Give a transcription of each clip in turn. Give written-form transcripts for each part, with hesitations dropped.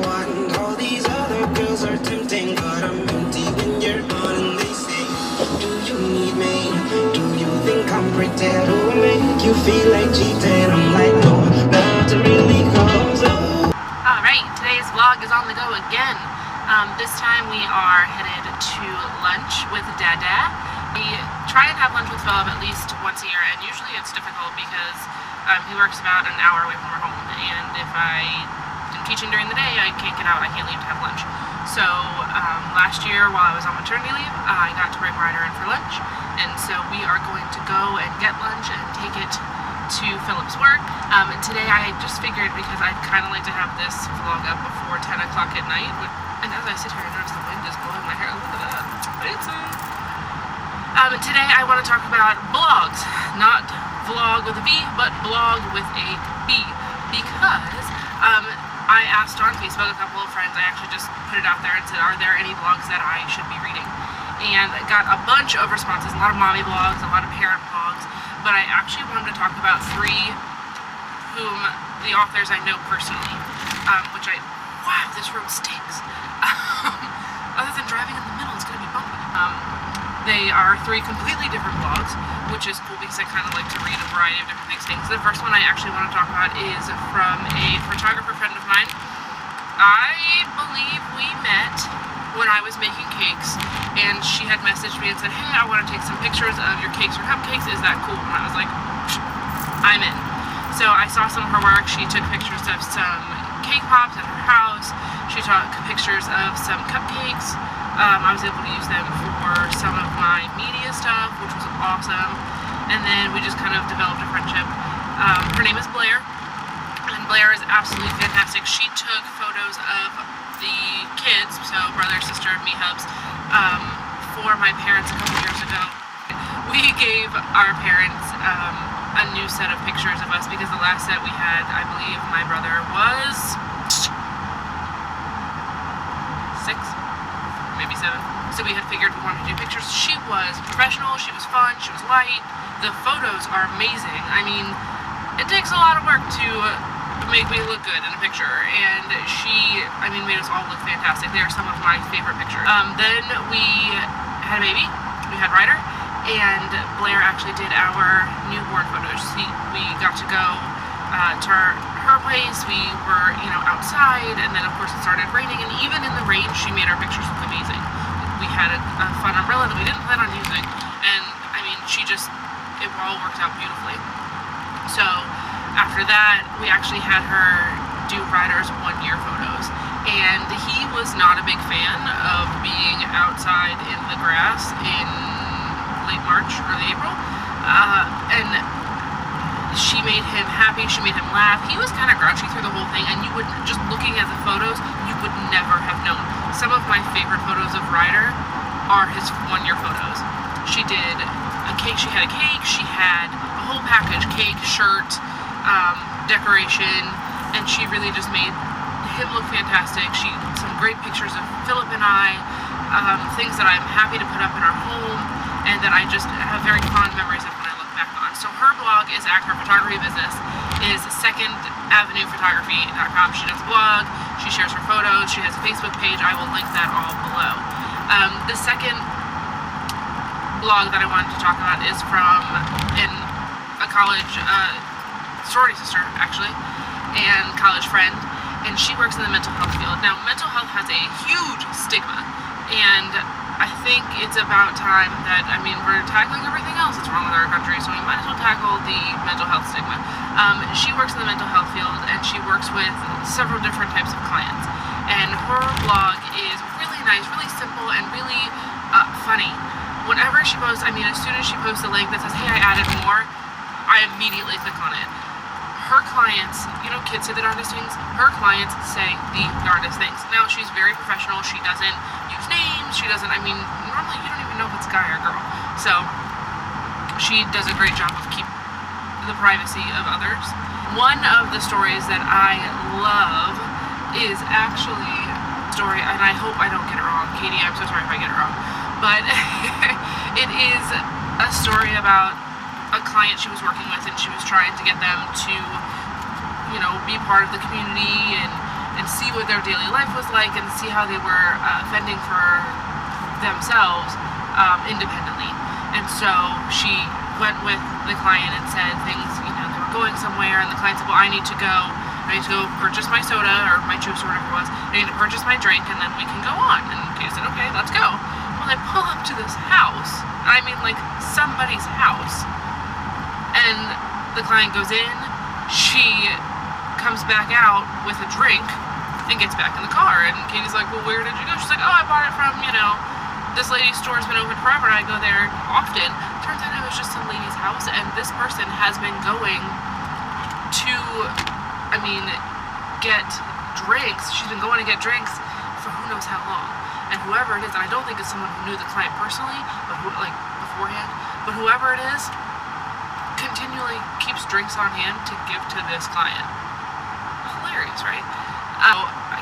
one. All these other girls are tempting, but I'm empty when you're on. And they say, do you need me? Do you think I'm pretty to make you feel like cheating? I'm like, no, not really, cause Alright, today's vlog is on the go again. This time we are headed to lunch with Dada. We try and have lunch with Philip at least once a year, and usually it's difficult because he works about an hour away from our home, and if I am teaching during the day, I can't get out, I can't leave to have lunch. So last year while I was on maternity leave, I got to bring Ryder in for lunch, and so we are going to go and get lunch and take it to Philip's work. And today I just figured, because I'd kind of like to have this vlog up before 10 o'clock at night, and as I sit here I notice the wind is blowing my hair. Look at that. Today I want to talk about blogs, not vlog with a V, but blog with a B, because I asked on Facebook a couple of friends. I actually just put it out there and said, are there any blogs that I should be reading? And I got a bunch of responses, a lot of mommy blogs, a lot of parent blogs, but I actually wanted to talk about three whom the authors I know personally, wow, this road stinks. Other than driving in the middle, it's going to be bumpy. They are three completely different blogs, which is cool because I kind of like to read a variety of different things. The first one I actually want to talk about is from a photographer friend of mine. I believe we met when I was making cakes, and she had messaged me and said, hey, I want to take some pictures of your cakes or cupcakes, is that cool? And I was like, I'm in. So I saw some of her work. She took pictures of some cake pops at her house. She took pictures of some cupcakes. I was able to use them for some of my media stuff, which was awesome. And then we just kind of developed a friendship. Her name is Blair, and Blair is absolutely fantastic. She took photos of the kids, so brother, sister, me hubs, for my parents a couple years ago. We gave our parents a new set of pictures of us because the last set we had, I believe my brother was 6, maybe 7. So we had figured we wanted to do pictures. She was professional, she was fun, she was light. The photos are amazing. I mean, it takes a lot of work to make me look good in a picture, and she, made us all look fantastic. They are some of my favorite pictures. Then we had a baby, we had Ryder, and Blair actually did our newborn photos. We got to go to her place. We were, outside, and then of course it started raining, and even in the rain she made our pictures look amazing. We had a fun umbrella that we didn't plan on using, and it all worked out beautifully. So after that, we actually had her do Ryder's 1-year photos, and he was not a big fan of being outside in the grass in late March, early April, and she made him happy, she made him laugh. He was kind of grouchy through the whole thing, and you would, just looking at the photos, you would never have known. Some of my favorite photos of Ryder are his 1-year photos. She did a cake, she had a whole package, cake, shirt, decoration, and she really just made him look fantastic. Some great pictures of Philip and I, things that I'm happy to put up in our home, and that I just have very fond memories of when I look back on. So her blog her photography business is secondavenuephotography.com. She does a blog, she shares her photos, she has a Facebook page. I will link that all below. The second blog that I wanted to talk about is from a college sorority sister, actually, and college friend, and she works in the mental health field. Now, mental health has a huge stigma, and I think it's about time that, we're tackling everything else that's wrong with our country, so we might as well tackle the mental health stigma. She works in the mental health field, and she works with several different types of clients, and her blog is really nice, really simple, and really funny. Whenever she posts, as soon as she posts a link that says, hey, I added more, I immediately click on it. Her clients, kids say the darndest things, her clients say the darndest things. Now, she's very professional, she doesn't use names, normally you don't even know if it's guy or girl. So, she does a great job of keeping the privacy of others. One of the stories that I love is actually a story, and I hope I don't get it wrong, Katie, I'm so sorry if I get it wrong, but it is a story about a client she was working with, and she was trying to get them to, be part of the community and see what their daily life was like and see how they were fending for themselves independently. And so she went with the client and said things, you know, they were going somewhere, and the client said, well, I need to go purchase my soda or my juice or whatever it was. I need to purchase my drink, and then we can go on. And Katie said, okay, let's go. Well, they pull up to this house, and I mean like somebody's house, and the client goes in, she comes back out with a drink and gets back in the car, and Katie's like, well, where did you go? She's like, oh, I bought it from, you know, this lady's store's been open forever, and I go there often. Turns out it was just some lady's house, and this person has been going to, I mean, get drinks. She's been going to get drinks for who knows how long. And whoever it is, and I don't think it's someone who knew the client personally, but who, like, beforehand, but whoever it is, continually keeps drinks on hand to give to this client. Hilarious, right?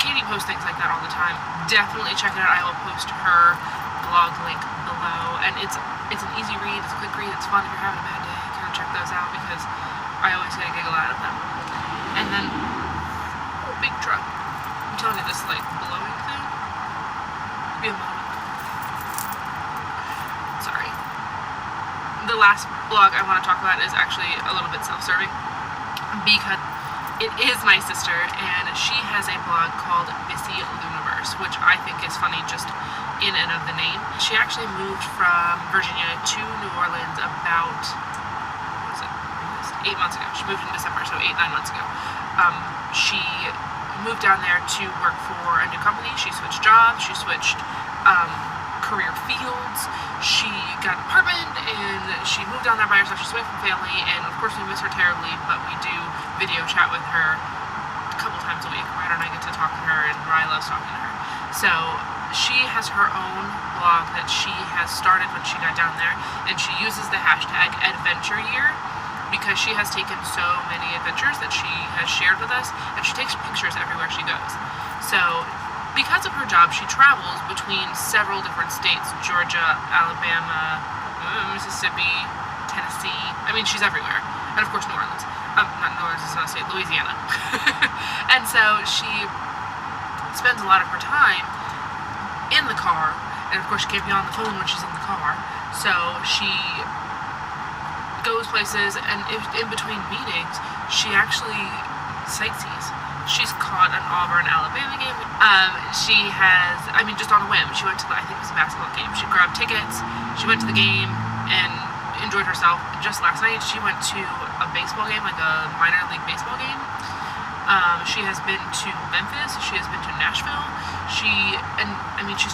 Katie posts things like that all the time. Definitely check it out. I will post her blog link below, and it's an easy read, it's a quick read, it's fun if you're having a bad day. Kind of check those out because I always get a giggle out of them. And then, oh, big truck. I'm telling you, this like blowing thing. Be a moment. Sorry. The last blog I want to talk about is actually a little bit self-serving because it is my sister, and she has a blog called Missy Luniverse, which I think is funny just in and of the name. She actually moved from Virginia to New Orleans about, what was it, 8 months ago. She moved in December, so 8-9 months ago. She moved down there to work for a new company. She switched jobs, she switched career fields, she got an apartment, and she moved down there by herself. She's away from family, and of course we miss her terribly, but we do video chat with her a couple times a week. Ryder and I get to talk to her, and Rye loves talking to her. So she has her own blog that she has started when she got down there, and she uses the hashtag Adventure Year because she has taken so many adventures that she has shared with us, and she takes pictures everywhere she goes. So because of her job, she travels between several different states: Georgia, Alabama, Mississippi, Tennessee. I mean, she's everywhere. And of course, New Orleans. Not New Orleans, it's not a state, Louisiana. And so she spends a lot of her time in the car, and of course she can't be on the phone when she's in the car. So she goes places, and in between meetings, she actually sightsees. She's caught an Auburn, Alabama game. She has, I mean, just on a whim, she went to, I think it was a basketball game. She grabbed tickets, she went to the game, and enjoyed herself. Just last night, she went to a baseball game, like a minor league baseball game. She has been to Memphis, she has been to Nashville. She's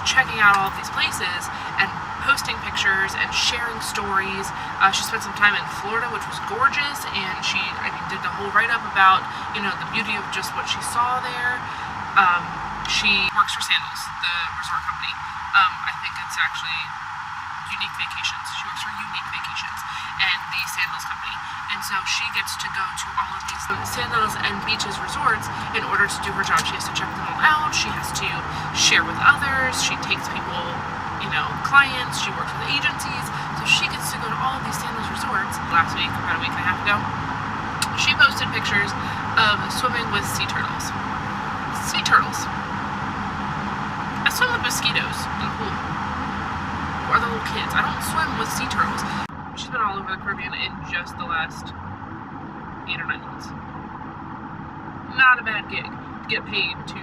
checking out all of these places and posting pictures and sharing stories. She spent some time in Florida, which was gorgeous, and she, did the whole write-up about, you know, the beauty of just what she saw there. She works for Sandals, the resort company. I think it's actually Unique Vacations. She works for Unique Vacations and the Sandals company. And so she gets to go to all of these Sandals and beaches resorts in order to do her job. She has to check them all out. She has to share with others. She takes people, you know, clients. She works with agencies. So she gets to go to all of these Sandals resorts. Last week, about a week and a half ago, she posted pictures of swimming with sea turtles. Sea turtles. I swim with mosquitoes in the pool. Or the little kids. I don't swim with sea turtles. She's been all over the Caribbean in just the last 8 or 9 months. Not a bad gig to get paid to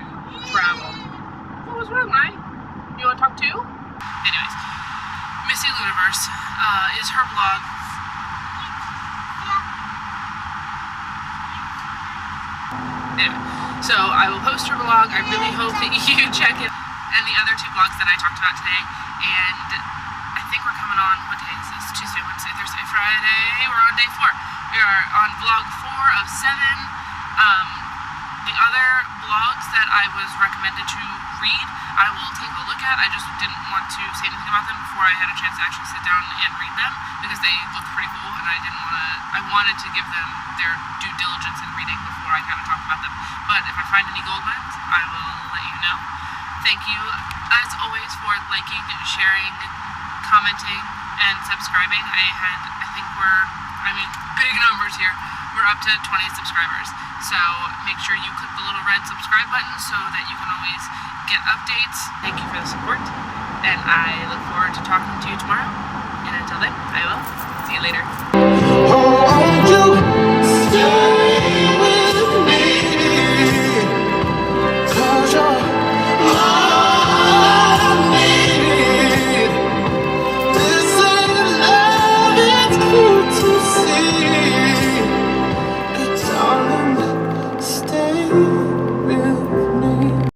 travel. What was wrong, right? You want to talk too? Anyways, Missy Luniverse is her blog. Anyway, so I will post her blog. I really hope that you check it. And the other 2 blogs that I talked about today. And I think we're coming on, what day is this? Tuesday, Wednesday, Thursday, Friday. We're on day 4. We are on vlog 4 of 7. The other blogs that I was recommended to read, I will take a look at. I just didn't want to say anything about them before I had a chance to actually sit down and read them because they looked pretty cool, and I wanted to give them their due diligence in reading before I kind of talk about them. But if I find any gold mines, I will let you know. Thank you, as always, for liking, sharing, commenting, and subscribing. I think big numbers here. we're up to 20 subscribers. So make sure you click the little red subscribe button so that you can always get updates. Thank you for the support, and I look forward to talking to you tomorrow. And until then, I will see you later. Oh,